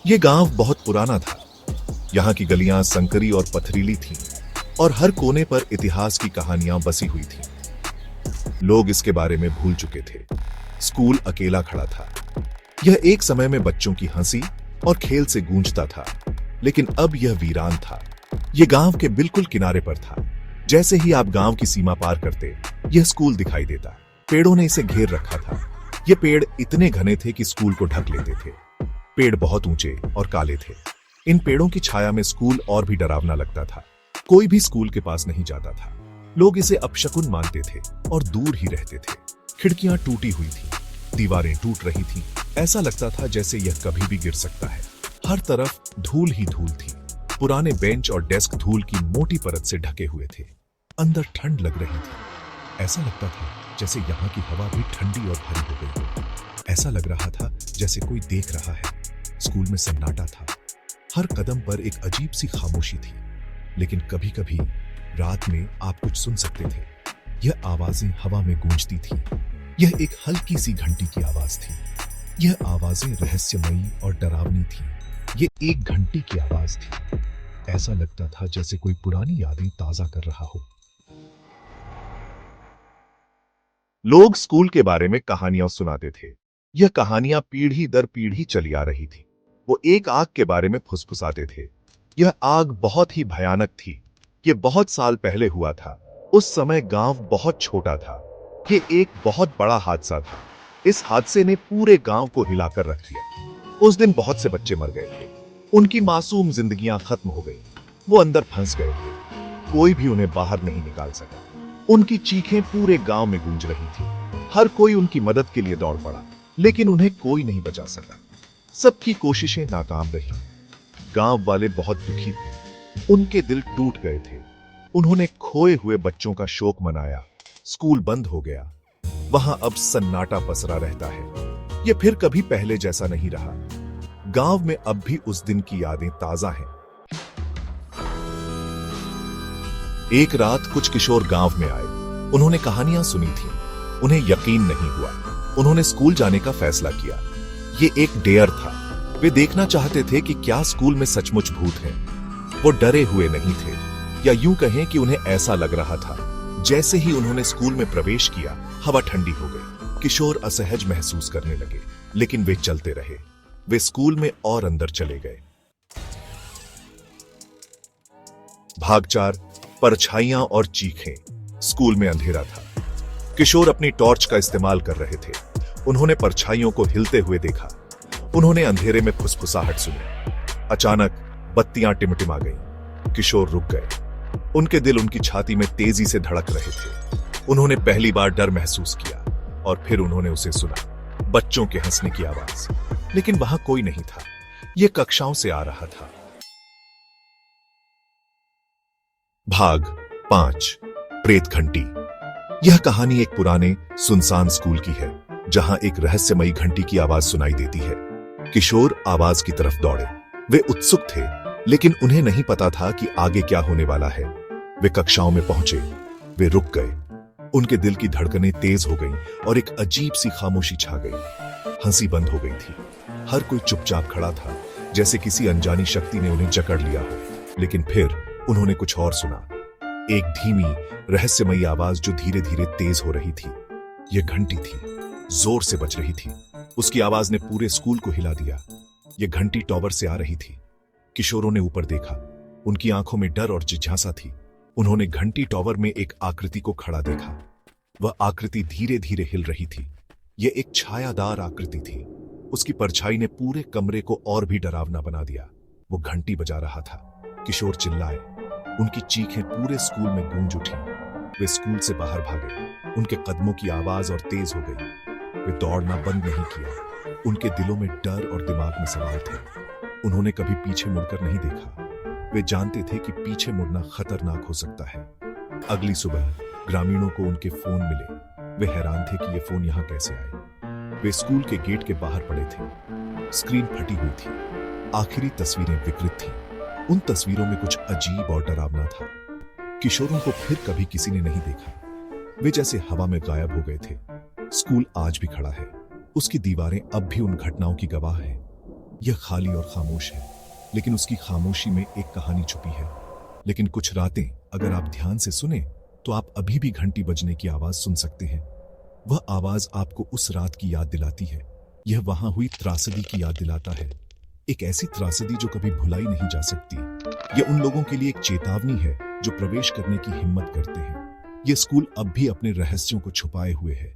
ये गांव बहुत पुराना था। यहाँ की गलियां संकरी और पथरीली थीं और हर कोने पर इतिहास की कहानियां बसी हुई थीं। लोग इसके बारे में भूल चुके थे। स्कूल अकेला खड़ा था। यह एक समय में बच्चों की हंसी और खेल से गूंजता था, लेकिन अब यह वीरान था। यह गांव के बिल्कुल किनारे पर था। जैसे ही आप गांव की सीमा पार करते, यह स्कूल दिखाई देता। पेड़ों ने इसे घेर रखा था। ये पेड़ इतने घने थे कि स्कूल को ढक लेते थे। पेड़ बहुत ऊंचे और काले थे। इन पेड़ों की छाया में स्कूल और भी डरावना लगता था। कोई भी स्कूल के पास नहीं जाता था। लोग इसे अपशकुन मानते थे और दूर ही रहते थे। खिड़कियां टूटी हुई थीं, दीवारें टूट रही थीं। ऐसा लगता था जैसे यह कभी भी गिर सकता है। हर तरफ धूल ही धूल थी। पुराने बेंच और डेस्क धूल की मोटी परत से ढके हुए थे। अंदर ठंड लग रही थी। ऐसा लगता था जैसे यहाँ की हवा भी ठंडी और भारी हो गई हो। ऐसा लग रहा था जैसे कोई देख रहा है। स्कूल में सन्नाटा था। हर कदम पर एक अजीब सी खामोशी थी। लेकिन कभी कभी रात में आप कुछ सुन सकते थे। यह आवाजें हवा में गूंजती थीं। यह एक हल्की सी घंटी की आवाज थी। यह आवाजें रहस्यमयी और डरावनी थीं। ये एक घंटी की आवाज थी। ऐसा लगता था जैसे कोई पुरानी यादें ताजा कर रहा हो। लोग स्कूल के बारे में कहानियां सुनाते थे। यह कहानियां पीढ़ी दर पीढ़ी चली आ रही थी। वो एक आग के बारे में फुसफुसाते थे। यह आग बहुत ही भयानक थी। ये बहुत साल पहले हुआ था। उस समय गांव बहुत छोटा था। ये एक बहुत बड़ा हादसा था। इस हादसे ने पूरे गांव को हिलाकर रख दिया। उस दिन बहुत से बच्चे मर गए थे। उनकी मासूम जिंदगियां खत्म हो गई। वो अंदर फंस गए थे। कोई भी उन्हें बाहर नहीं निकाल सका। उनकी चीखें पूरे गांव में गूंज रही थी। हर कोई उनकी मदद के लिए दौड़ पड़ा, लेकिन उन्हें कोई नहीं बचा सका। सबकी कोशिशें नाकाम रही। गांव वाले बहुत दुखी थे। उनके दिल टूट गए थे। उन्होंने खोए हुए बच्चों का शोक मनाया। स्कूल बंद हो गया। वहां अब सन्नाटा पसरा रहता है। ये फिर कभी पहले जैसा नहीं रहा। गांव में अब भी उस दिन की यादें ताजा हैं। एक रात कुछ किशोर गांव में आए। उन्होंने कहानियां सुनी थीं। उन्हें यकीन नहीं हुआ। उन्होंने स्कूल जाने का फैसला किया। ये एक डेयर था। वे देखना चाहते थे कि क्या स्कूल में सचमुच भूत है। वो डरे हुए नहीं थे, या यूं कहें कि उन्हें ऐसा लग रहा था। जैसे ही उन्होंने स्कूल में प्रवेश किया, हवा ठंडी हो गई। किशोर असहज महसूस करने लगे, लेकिन वे चलते रहे। वे स्कूल में और अंदर चले गए। भागचार, परछाइयां और चीखें। स्कूल में अंधेरा था। किशोर अपनी टॉर्च का इस्तेमाल कर रहे थे। उन्होंने परछाइयों को हिलते हुए देखा। उन्होंने अंधेरे में फुसफुसाहट सुनी। अचानक बत्तियां टिमटिमा गईं। किशोर रुक गए। उनके दिल उनकी छाती में तेजी से धड़क रहे थे। उन्होंने पहली बार डर महसूस किया और फिर उन्होंने उसे सुना, बच्चों के हंसने की आवाज। लेकिन वहां कोई नहीं था। यह कक्षाओं से आ रहा था। भाग 5, प्रेत घंटी। यह कहानी एक पुराने सुनसान स्कूल की है, जहां एक रहस्यमयी घंटी की आवाज सुनाई देती है। किशोर आवाज की तरफ दौड़े। वे उत्सुक थे, लेकिन उन्हें नहीं पता था कि आगे क्या होने वाला है। वे कक्षाओं में पहुंचे। वे रुक गए। उनके दिल की धड़कनें तेज हो गईं और एक अजीब सी खामोशी छा गई। हंसी बंद हो गई थी। हर कोई चुपचाप खड़ा था, जैसे किसी अनजानी शक्ति ने उन्हें जकड़ लिया हो। लेकिन फिर उन्होंने कुछ और सुना। एक धीमी, रहस्यमयी आवाज जो धीरे धीरे तेज हो रही थी। यह घंटी थी, जोर से बज रही थी। उसकी आवाज ने पूरे स्कूल को हिला दिया। यह घंटी टॉवर से आ रही थी। किशोरों ने ऊपर देखा। उनकी आंखों में डर और जिज्ञासा थी। उन्होंने घंटी टॉवर में एक आकृति को खड़ा देखा। वह आकृति धीरे धीरे हिल रही थी। यह एक छायादार आकृति थी। उसकी परछाई ने पूरे कमरे को और भी डरावना बना दिया। वो घंटी बजा रहा था। किशोर चिल्लाए। उनकी चीखें पूरे स्कूल में गूंज उठी। वे स्कूल से बाहर भागे। उनके कदमों की आवाज और तेज हो गई। वे दौड़ना बंद नहीं किया। उनके दिलों में डर और दिमाग में सवाल थे। उन्होंने कभी पीछे मुड़कर नहीं देखा। वे जानते थे कि पीछे मुड़ना खतरनाक हो सकता है। अगली सुबह ग्रामीणों को उनके फोन मिले। वे हैरान थे कि ये फोन यहां कैसे आए। वे स्कूल के गेट के बाहर पड़े थे। स्क्रीन फटी हुई थी। आखिरी तस्वीरें विकृत थीं। उन तस्वीरों में कुछ अजीब और डरावना था। किशोरों को फिर कभी किसी ने नहीं देखा। वे जैसे हवा में गायब हो गए थे। स्कूल आज भी खड़ा है। उसकी दीवारें अब भी उन घटनाओं की गवाह हैं। यह खाली और खामोश है, लेकिन उसकी खामोशी में एक कहानी छुपी है। लेकिन कुछ रातें अगर आप ध्यान से सुने तो आप अभी भी घंटी बजने की आवाज सुन सकते हैं। वह आवाज आपको उस रात की याद दिलाती है। यह वहां हुई त्रासदी की याद दिलाता है, एक ऐसी त्रासदी जो कभी भुलाई नहीं जा सकती। यह उन लोगों के लिए एक चेतावनी है जो प्रवेश करने की हिम्मत करते हैं। यह स्कूल अब भी अपने रहस्यों को छुपाए हुए है।